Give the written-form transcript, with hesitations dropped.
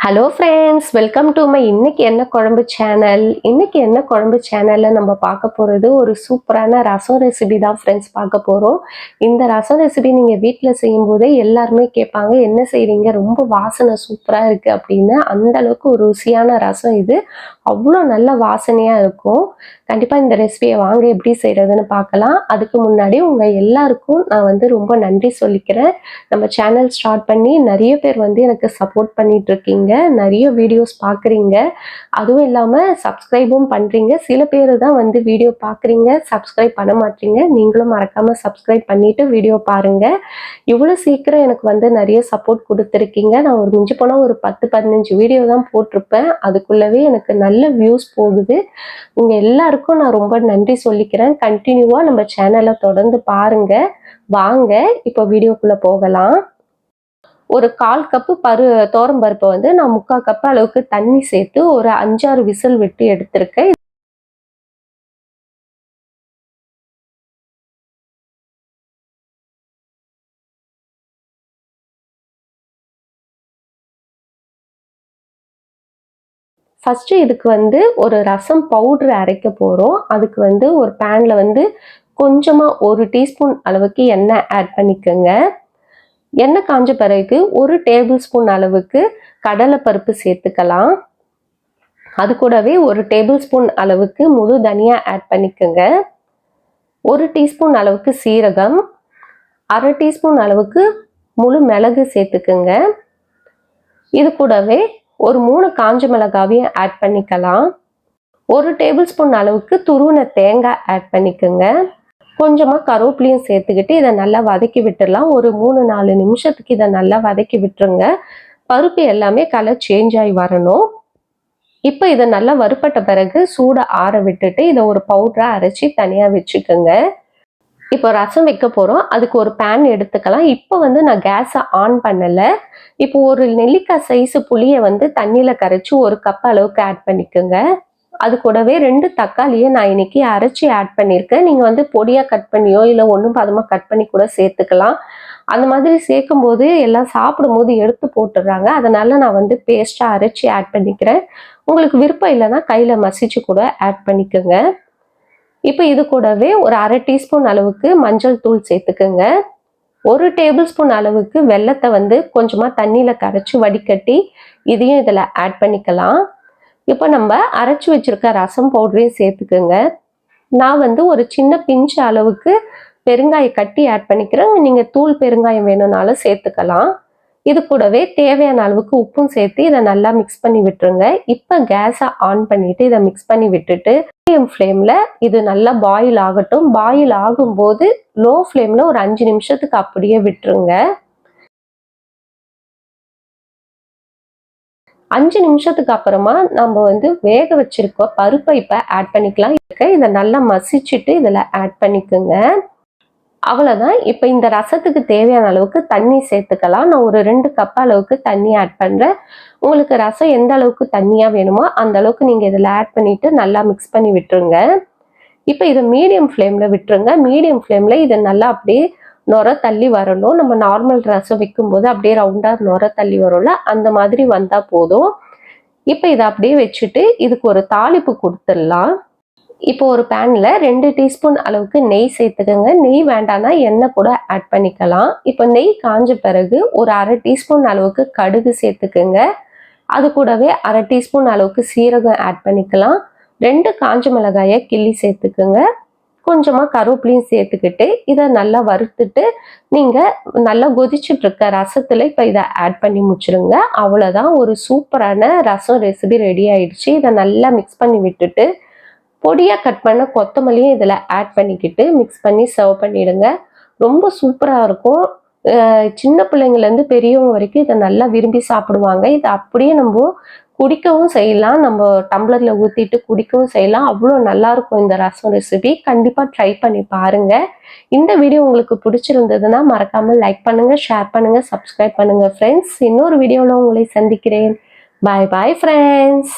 Hello friends, welcome to my இன்னைக்கு என்ன குழம்பு சேனல். இன்னைக்கு என்ன குழம்பு சேனலில் நம்ம பார்க்க போகிறது ஒரு சூப்பரான ரசம் ரெசிபி தான் ஃப்ரெண்ட்ஸ் பார்க்க போகிறோம். இந்த ரசம் ரெசிபி நீங்கள் வீட்டில் செய்யும்போதே எல்லாருமே கேட்பாங்க, என்ன செய்கிறீங்க, ரொம்ப வாசனை சூப்பராக இருக்குது அப்படின்னு. அந்த அளவுக்கு ஒரு ருசியான ரசம் இது, அவ்வளோ நல்ல வாசனையாக இருக்கும். கண்டிப்பாக இந்த ரெசிபியை வாங்க எப்படி செய்கிறதுன்னு பார்க்கலாம். அதுக்கு முன்னாடி உங்கள் எல்லாருக்கும் நான் ரொம்ப நன்றி சொல்லிக்கிறேன். நம்ம சேனல் ஸ்டார்ட் பண்ணி நிறைய பேர் எனக்கு சப்போர்ட் பண்ணிட்டு இருக்கீங்க, நிறைய வீடியோஸ் பார்க்குறீங்க, அதுவும் இல்லாமல் சப்ஸ்கிரைபும் பண்ணுறீங்க. சில பேர் தான் வீடியோ பார்க்குறீங்க, சப்ஸ்கிரைப் பண்ண மாட்டீங்க. நீங்களும் மறக்காமல் சப்ஸ்கிரைப் பண்ணிவிட்டு வீடியோ பாருங்கள். இவ்வளோ சீக்கிரம் எனக்கு நிறைய சப்போர்ட் கொடுத்துருக்கீங்க. நான் மிஞ்சி போனால் ஒரு 10-15 வீடியோ தான் போட்டிருப்பேன், அதுக்குள்ளவே எனக்கு நல்ல வியூஸ் போகுது. உங்கள் எல்லாருக்கும் நான் ரொம்ப நன்றி சொல்லிக்கிறேன். கண்டினியூவாக நம்ம சேனலை தொடர்ந்து பாருங்கள். வாங்க இப்போ வீடியோக்குள்ளே போகலாம். ஒரு 1/4 கப்பு துவரம் பருப்பை நான் 3/4 கப்பு அளவுக்கு தண்ணி சேர்த்து ஒரு 5-6 விசில் விட்டு எடுத்திருக்கேன். ஃபர்ஸ்ட் இதுக்கு ஒரு ரசம் பவுடர் அரைக்க போகிறோம். அதுக்கு ஒரு பேனில் கொஞ்சமாக 1 டீஸ்பூன் அளவுக்கு எண்ணெய் ஆட் பண்ணிக்கோங்க. எண்ணெய் காஞ்ச பிறகு 1 டேபிள் ஸ்பூன் அளவுக்கு கடலைப்பருப்பு சேர்த்துக்கலாம். அது கூடவே 1 டேபிள் ஸ்பூன் அளவுக்கு முழு தனியா ஆட் பண்ணிக்கோங்க. 1 டீஸ்பூன் அளவுக்கு சீரகம், 1/2 டீஸ்பூன் அளவுக்கு முழு மிளகு சேர்த்துக்குங்க. இது கூடவே ஒரு 3 காஞ்ச மிளகாவையும் ஆட் பண்ணிக்கலாம். 1 டேபிள் ஸ்பூன் அளவுக்கு துருவின தேங்காய் ஆட் பண்ணிக்கோங்க. கொஞ்சமாக கருவேப்பிலையும் சேர்த்துக்கிட்டு இதை நல்லா வதக்கி விட்டுடலாம். ஒரு 3-4 நிமிஷத்துக்கு இதை நல்லா வதக்கி விட்டுருங்க. பருப்பு எல்லாமே கலர் சேஞ்ச் ஆகி வரணும். இப்போ இதை நல்லா வறுப்பட்ட பிறகு சூடை ஆற விட்டுட்டு இதை ஒரு பவுடராக அரைச்சி தனியாக வச்சுக்கோங்க. இப்போ ரசம் வைக்க போகிறோம். அதுக்கு ஒரு பேன் எடுத்துக்கலாம். இப்போ நான் கேஸை ஆன் பண்ணலை. இப்போ ஒரு நெல்லிக்காய் சைஸு புளியை தண்ணியில் கரைச்சி 1 கப் அளவுக்கு ஆட் பண்ணிக்கோங்க. அது கூடவே 2 தக்காளியை நான் இன்னைக்கு அரைச்சி ஆட் பண்ணியிருக்கேன். நீங்கள் பொடியாக கட் பண்ணியோ இல்லை ஒன்றும் பதமாக கட் பண்ணி கூட சேர்த்துக்கலாம். அந்த மாதிரி சேர்க்கும் போது எல்லாம் சாப்பிடும்போது எடுத்து போட்டுடுறாங்க. அதனால நான் பேஸ்ட்டாக அரைச்சி ஆட் பண்ணிக்கிறேன். உங்களுக்கு விருப்பம் இல்லைன்னா கையில் மசிச்சு கூட ஆட் பண்ணிக்கோங்க. இப்போ இது கூடவே ஒரு 1/2 டீஸ்பூன் அளவுக்கு மஞ்சள் தூள் சேர்த்துக்கோங்க. 1 டேபிள் ஸ்பூன் அளவுக்கு வெல்லத்தை கொஞ்சமாக தண்ணியில் கரைச்சி வடிகட்டி இதையும் இதில் ஆட் பண்ணிக்கலாம். இப்போ நம்ம அரைச்சி வச்சிருக்க ரசம் பவுடரையும் சேர்த்துக்குங்க. நான் ஒரு சின்ன பிஞ்சு அளவுக்கு பெருங்காய கட்டி ஆட் பண்ணிக்கிறேன். நீங்கள் தூள் பெருங்காயம் வேணும்னாலும் சேர்த்துக்கலாம். இது கூடவே தேவையான அளவுக்கு உப்பும் சேர்த்து இதை நல்லா மிக்ஸ் பண்ணி விட்டுருங்க. இப்போ கேஸை ஆன் பண்ணிட்டு இதை மிக்ஸ் பண்ணி விட்டுட்டு மீடியம் ஃப்ளேமில் இது நல்லா பாயில் ஆகட்டும். பாயில் ஆகும்போது லோ ஃப்ளேமில் ஒரு 5 நிமிஷத்துக்கு அப்படியே விட்டுருங்க. 5 நிமிஷத்துக்கு அப்புறமா நம்ம வேக வச்சிருக்க பருப்பை இப்போ ஆட் பண்ணிக்கலாம். இதை நல்லா மசிச்சுட்டு இதில் ஆட் பண்ணிக்கோங்க. அவ்வளோதான். இப்போ இந்த ரசத்துக்கு தேவையான அளவுக்கு தண்ணி சேர்த்துக்கலாம். நான் ஒரு 2 கப் அளவுக்கு தண்ணி ஆட் பண்ணுறேன். உங்களுக்கு ரசம் எந்த அளவுக்கு தண்ணியாக வேணுமோ அந்த அளவுக்கு நீங்கள் இதில் ஆட் பண்ணிவிட்டு நல்லா மிக்ஸ் பண்ணி விட்டுருங்க. இப்போ இதை மீடியம் ஃப்ளேமில் விட்டுருங்க. மீடியம் ஃப்ளேமில் இதை நல்லா அப்படியே நுர தள்ளி வரணும். நம்ம நார்மல் ரசம் வைக்கும்போது அப்படியே ரவுண்டாக நுர தள்ளி வரும்ல, அந்த மாதிரி வந்தால் போதும். இப்போ இதை அப்படியே வச்சுட்டு இதுக்கு ஒரு தாளிப்பு கொடுத்துடலாம். இப்போ ஒரு பேனில் 2 டீஸ்பூன் அளவுக்கு நெய் சேர்த்துக்கோங்க. நெய் வேண்டாம்னா எண்ணெய் கூட ஆட் பண்ணிக்கலாம். இப்போ நெய் காஞ்ச பிறகு ஒரு 1/2 டீஸ்பூன் அளவுக்கு கடுகு சேர்த்துக்கோங்க. அது கூடவே 1/2 டீஸ்பூன் அளவுக்கு சீரகம் ஆட் பண்ணிக்கலாம். 2 காஞ்ச மிளகாயை கிள்ளி சேர்த்துக்கோங்க. கொஞ்சமாக கருவேப்பிலையும் சேர்த்துக்கிட்டு இதை நல்லா வறுத்துட்டு நீங்கள் நல்லா கொதிச்சுட்டு இருக்க ரசத்தில் இப்போ இதை ஆட் பண்ணி முடிச்சிருங்க. அவ்வளோதான், ஒரு சூப்பரான ரசம் ரெசிபி ரெடி ஆயிடுச்சு. இதை நல்லா மிக்ஸ் பண்ணி விட்டுட்டு பொடியாக கட் பண்ண கொத்தமல்லியும் இதில் ஆட் பண்ணிக்கிட்டு மிக்ஸ் பண்ணி சர்வ் பண்ணிடுங்க. ரொம்ப சூப்பராக இருக்கும். சின்ன பிள்ளைங்கள்லேருந்து பெரியவங்க வரைக்கும் இதை நல்லா விரும்பி சாப்பிடுவாங்க. இதை அப்படியே நம்ம குடிக்கவும் செய்யலாம், நம்ம டம்ளரில் ஊற்றிட்டு குடிக்கவும் செய்யலாம். அவ்வளோ நல்லாயிருக்கும் இந்த ரசம் ரெசிபி. கண்டிப்பாக ட்ரை பண்ணி பாருங்கள். இந்த வீடியோ உங்களுக்கு பிடிச்சிருந்ததுன்னா மறக்காமல் லைக் பண்ணுங்கள், ஷேர் பண்ணுங்கள், சப்ஸ்கிரைப் பண்ணுங்கள் ஃப்ரெண்ட்ஸ். இன்னொரு வீடியோவில் உங்களை சந்திக்கிறேன். பாய் பாய் ஃப்ரெண்ட்ஸ்.